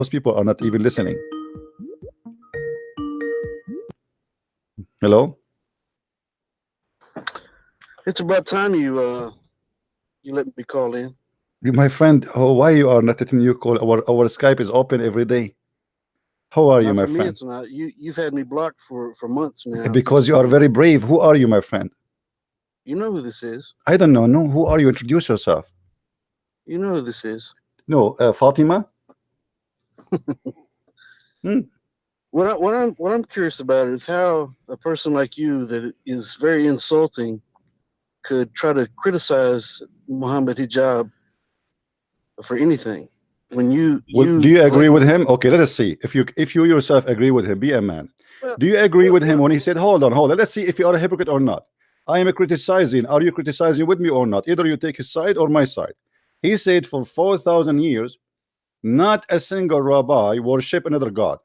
Most people are not even listening. Hello? It's about time you let me call in. My friend, oh, why you are not letting you call? Our Skype is open every day. How are you, Not my for me, friend? it's not. You've had me blocked for months now. Because you are very brave. Who are you, my friend? You know who this is. I don't know. No, who are you? Introduce yourself. You know who this is. No, Fatima. What I'm curious about is how a person like you that is very insulting could try to criticize Muhammad Hijab for anything. When do you agree with him? Okay, let us see if you yourself agree with him. Be a man. Do you agree with him when he said, hold on, let's see if you are a hypocrite or not. I am criticizing. Are you criticizing with me or not? Either you take his side or my side. He said for 4,000 years not a single rabbi worship another god.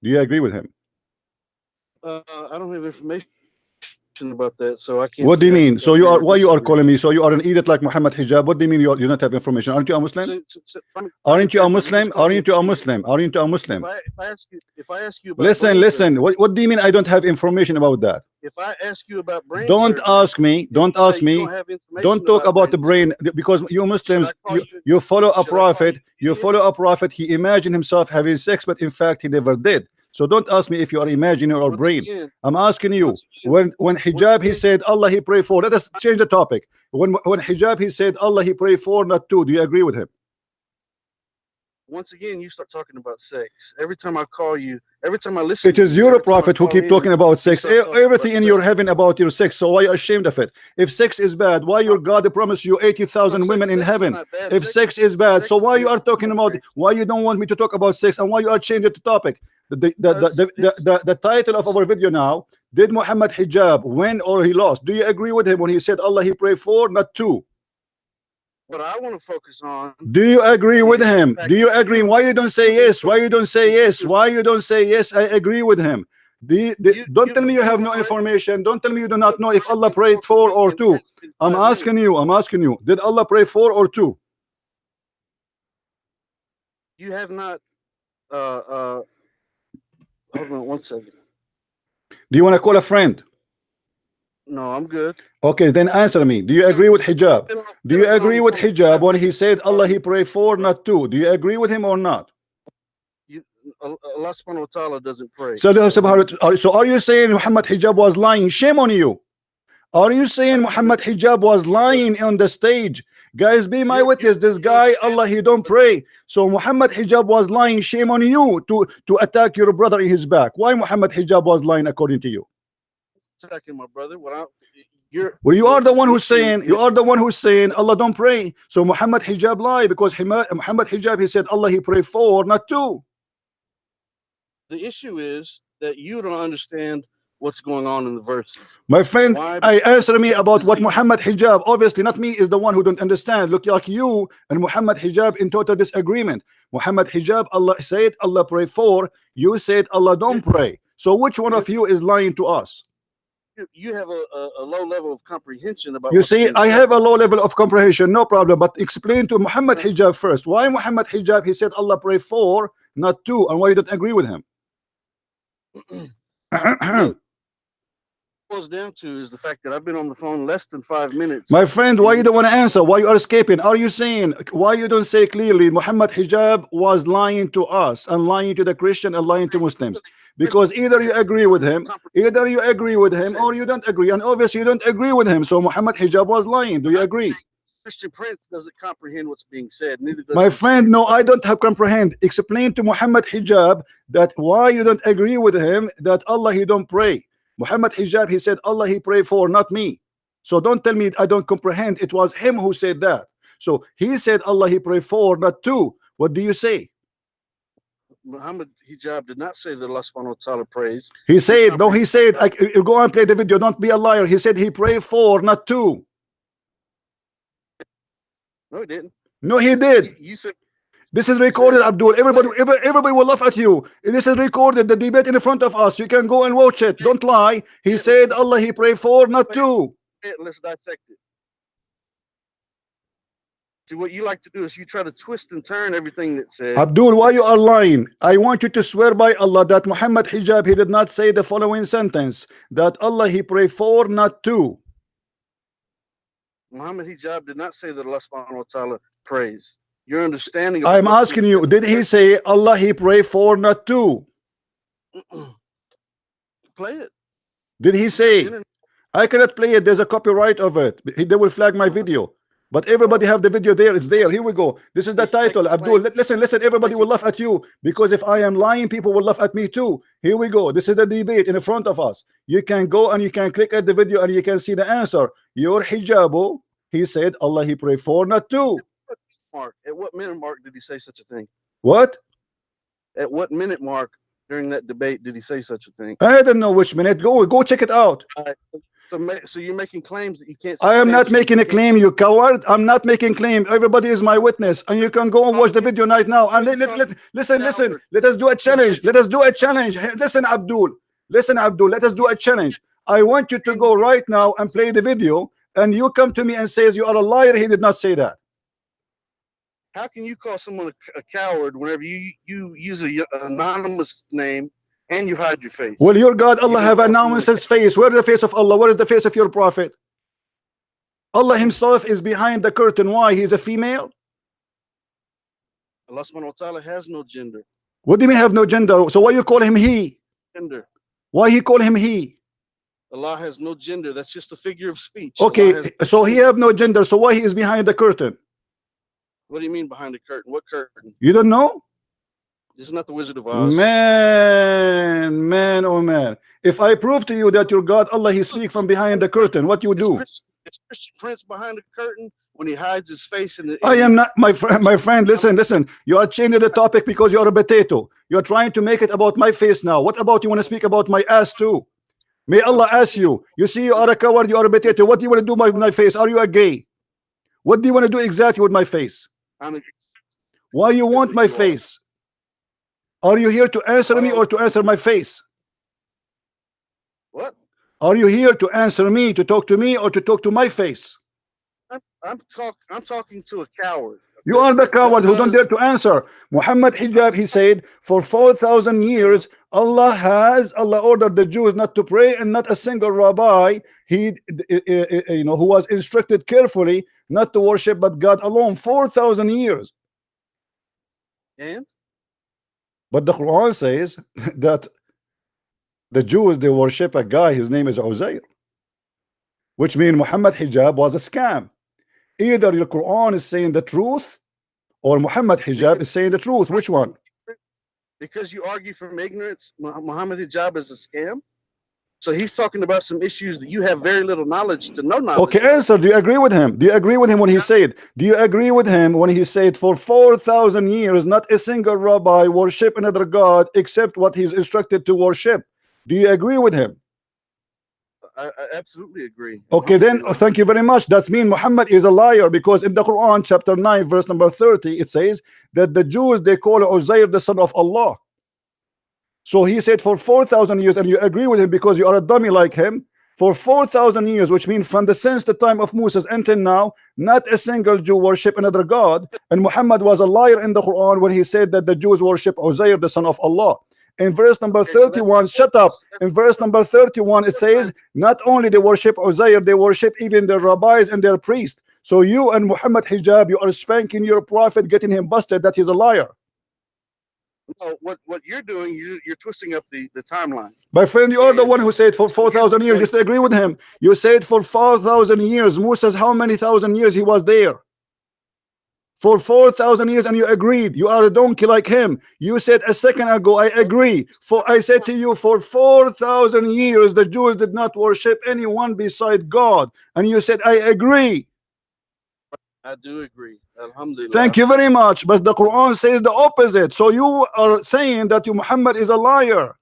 Do you agree with him? I don't have information about that, so I can't. What do you mean? So you are, why you are calling me? So you are an idiot like Muhammad Hijab? What do you mean you don't have information? Aren't you a Muslim? Aren't you a Muslim? Aren't you a Muslim? Aren't you a Muslim? If I ask you about listen. What do you mean I don't have information about that? If I ask you about brain don't surgery, ask me. Don't ask me. Don't talk about the brain, because you Muslims, you follow a prophet. You follow a prophet. He imagined himself having sex, but in fact he never did. So don't ask me if you are imagining your brain. I'm asking you, when hijab he said Allah he pray for. Let us change the topic. When hijab he said Allah he pray for, not two. Do you agree with him? Once again, you start talking about sex. Every time I call you, every time I listen, it is your prophet who keep talking about sex. Everything in your heaven about your sex. So why are you ashamed of it? If sex is bad, why your God promised you 80,000 women in heaven? If sex is bad, so why you are talking about? Why you don't want me to talk about sex, and why you are changing the topic? The title of our video now: did Muhammad Hijab win or he lost? Do you agree with him when he said Allah he pray for, not two? What I want to focus on. Do you agree with him? Do you agree? Why you don't say yes? Why you don't say yes? Why you don't say yes? I agree with him. Don't tell me you have no information. Don't tell me you do not know if Allah prayed for or two. I'm asking you. I'm asking you. Did Allah pray for or two? You have not. Hold on 1 second. Do you want to call a friend? No, I'm good. Okay, then answer me. Do you agree with hijab? Do you agree with hijab when he said Allah he pray for, not two? Do you agree with him or not? Allah subhanahu wa ta'ala doesn't pray. So are you saying Muhammad Hijab was lying? Shame on you. Are you saying Muhammad Hijab was lying on the stage? Guys, be my witness. This guy, Allah, he don't pray. So Muhammad Hijab was lying. Shame on you to attack your brother in his back. Why Muhammad Hijab was lying according to you? Attacking my brother. You are the one who's saying Allah don't pray. So Muhammad Hijab lie, because Muhammad Hijab he said Allah he pray for, not two. The issue is that you don't understand what's going on in the verses. My friend, answer me about what Muhammad Hijab, obviously not me, is the one who don't understand. Look, like you and Muhammad Hijab in total disagreement. Muhammad Hijab, Allah said Allah pray for, you said Allah don't pray. So which one of you is lying to us? You have a low level of comprehension about. You see, I have a low level of comprehension, no problem. But explain to Muhammad Hijab first. Why Muhammad Hijab he said Allah pray for, not two, and why you don't agree with him? What it boils down to is the fact that I've been on the phone less than 5 minutes. My friend, why you don't want to answer? Why you are escaping? Are you saying, why you don't say clearly Muhammad Hijab was lying to us and lying to the Christian and lying to Muslims? Because either you agree with him, or you don't agree, and obviously you don't agree with him. So Muhammad Hijab was lying. Do you agree? Christian Prince doesn't comprehend what's being said. Neither does my friend. No, I don't have comprehend. Explain to Muhammad Hijab that why you don't agree with him that Allah he don't pray. Muhammad Hijab he said Allah he pray for, not me. So don't tell me I don't comprehend. It was him who said that. So he said Allah he pray for, not two. What do you say? Muhammad Hijab did not say that Allah subhanahu wa ta'ala prays. He said, no, he said, go and play the video, don't be a liar. He said he prayed for, not two. No, he didn't. No, he did. You said this is recorded, Abdul. Everybody will laugh at you. This is recorded, the debate in front of us. You can go and watch it. Don't lie. He said Allah he prayed for, not two. Let's dissect it. See, what you like to do is you try to twist and turn everything that said. Abdul, why you are lying? I want you to swear by Allah that Muhammad Hijab, he did not say the following sentence, that Allah he pray for, not to. Muhammad Hijab did not say that Allah subhanahu wa ta'ala prays. Your understanding. I'm asking you, did he say Allah he pray for, not to? Play it. Did he say? I cannot play it. There's a copyright of it. They will flag my video. But everybody have the video there. It's there. Here we go. This is the title. Abdul, listen. Everybody will laugh at you, because if I am lying, people will laugh at me too. Here we go. This is the debate in front of us. You can go and you can click at the video and you can see the answer. Your hijabu, he said Allah he pray for, not to. Mark, at what minute mark did he say such a thing? What? At what minute mark during that debate did he say such a thing? I don't know which minute. Go check it out. So you're making claims that you can't. I am not making a claim, you coward. I'm not making claim. Everybody is my witness, and you can go and watch the video right now. And listen. Let us do a challenge. Listen, Abdul. Let us do a challenge. I want you to go right now and play the video, and you come to me and says you are a liar. He did not say that. How can you call someone a coward whenever you use an anonymous name and you hide your face? Well, your God Allah have announced his face. Where is the face of Allah? Where is the face of your prophet? Allah himself is behind the curtain. Why? He's a female? Allah subhanahu wa ta'ala has no gender. What do you mean have no gender? So why you call him he? Gender. Why he call him he? Allah has no gender. That's just a figure of speech. Okay, so he have no gender. So why he is behind the curtain? What do you mean behind the curtain? What curtain? You don't know? This is not the Wizard of Oz. Man, oh man. If I prove to you that your God Allah he speak from behind the curtain, what you do? It's Christian Prince behind the curtain when he hides his face in the. I am not, my friend. Listen. You are changing the topic because you are a potato. You are trying to make it about my face now. What about you want to speak about my ass too? May Allah ask you. You see, you are a coward. You are a potato. What do you want to do with my face? Are you a gay? What do you want to do exactly with my face? Why you want my face? Are you here to answer me or to answer my face? What? Are you here to answer me, to talk to me, or to talk to my face? I'm talking to a coward. You are the coward who don't dare to answer. Muhammad Hijab, he said, for 4,000 years, Allah ordered the Jews not to pray, and not a single rabbi, who was instructed carefully not to worship but God alone. 4,000 years. And? But the Quran says that the Jews, they worship a guy, his name is Uzair, which means Muhammad Hijab was a scam. Either your Quran is saying the truth or Muhammad Hijab is saying the truth. Which one? Because you argue from ignorance, Muhammad Hijab is a scam. So he's talking about some issues that you have very little knowledge to know knowledge. Okay, answer. Do you agree with him? Do you agree with him when he said? Do you agree with him when he said for 4,000 years not a single rabbi worship another god except what he's instructed to worship? Do you agree with him? I absolutely agree. Okay, then thank you very much. That means Muhammad is a liar, because in the Quran chapter 9 verse number 30 it says that the Jews, they call Uzair the son of Allah. So he said for 4,000 years, and you agree with him because you are a dummy like him. For 4,000 years, which means from since the time of Moses until now, not a single Jew worship another god. And Muhammad was a liar in the Quran when he said that the Jews worship Uzair the son of Allah. In verse number 31, shut up. In verse number 31, it says not only they worship Uzair, they worship even their rabbis and their priests. So you and Muhammad Hijab, you are spanking your prophet, getting him busted that he's a liar. No, what you're doing, you're twisting up the timeline. My friend, you are the one who said for 4,000 years. Just agree with him. You said for 4,000 years. Moses, how many thousand years he was there? For 4,000 years, and you agreed. You are a donkey like him. You said a second ago, I agree. I said to you, for 4,000 years, the Jews did not worship anyone beside God. And you said, I agree. I do agree. Alhamdulillah. Thank you very much. But the Quran says the opposite. So you are saying that Muhammad is a liar.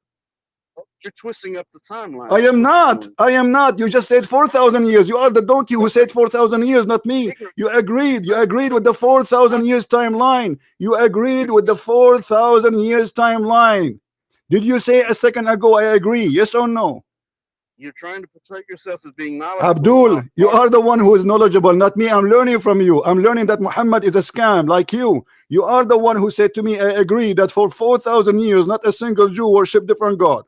You're twisting up the timeline. I am not. I am not. You just said 4,000 years. You are the donkey who said 4,000 years, not me. You agreed. You agreed with the 4,000 years timeline. You agreed with the 4,000 years timeline. Did you say a second ago, I agree? Yes or no? You're trying to portray yourself as being knowledgeable. Abdul, you are the one who is knowledgeable, not me. I'm learning from you. I'm learning that Muhammad is a scam like you. You are the one who said to me, I agree that for 4,000 years not a single Jew worshiped different God.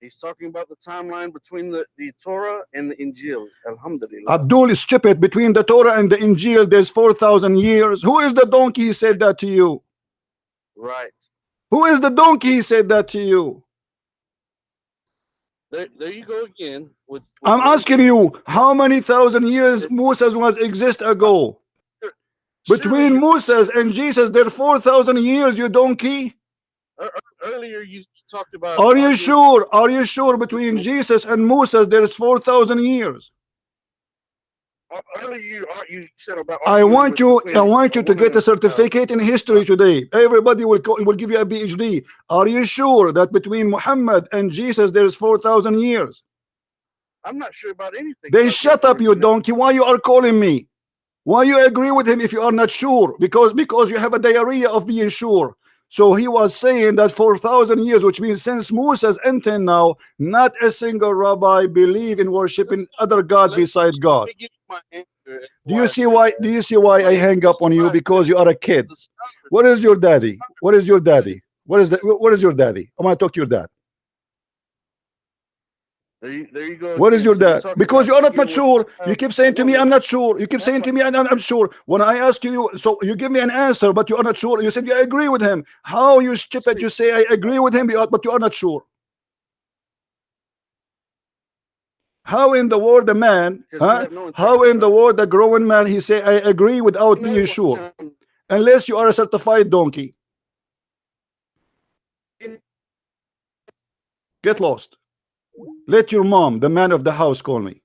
He's talking about the timeline between the Torah and the Injil. Alhamdulillah. Abdul is stupid. Between the Torah and the Injil there's 4,000 years. Who is the donkey he said that to you? Right. Who is the donkey he said that to you? There you go again. I'm asking you, how many thousand years Moses was exist ago? Between Moses and Jesus there are 4,000 years, you donkey. Earlier you talked about. Are you sure? Are you sure between Jesus and Moses there is 4,000 years? Earlier you said about. I want you to get a certificate in history today. Everybody will give you a PhD. Are you sure that between Muhammad and Jesus there is 4,000 years? I'm not sure about anything. Then shut up, you donkey. Why you are calling me? Why you agree with him if you are not sure? Because you have a diarrhea of being sure. So he was saying that 4,000 years, which means since Moses until now, not a single rabbi believe in worshiping other God besides God. Do you see why? Do you see why I hang up on you? Because you are a kid. What is your daddy? What is your daddy? What is your daddy? I want to talk to your dad. There you go. What is your dad? Because you are not mature. You keep saying to me, I'm not sure. You keep saying to me, I'm sure. When I ask you, so you give me an answer, but you are not sure. You said you agree with him. How you stupid? You say I agree with him, but you are not sure. How in the world a man, how in the world a growing man, he say I agree without being sure? Unless you are a certified donkey. Get lost. Let your mom, the man of the house, call me.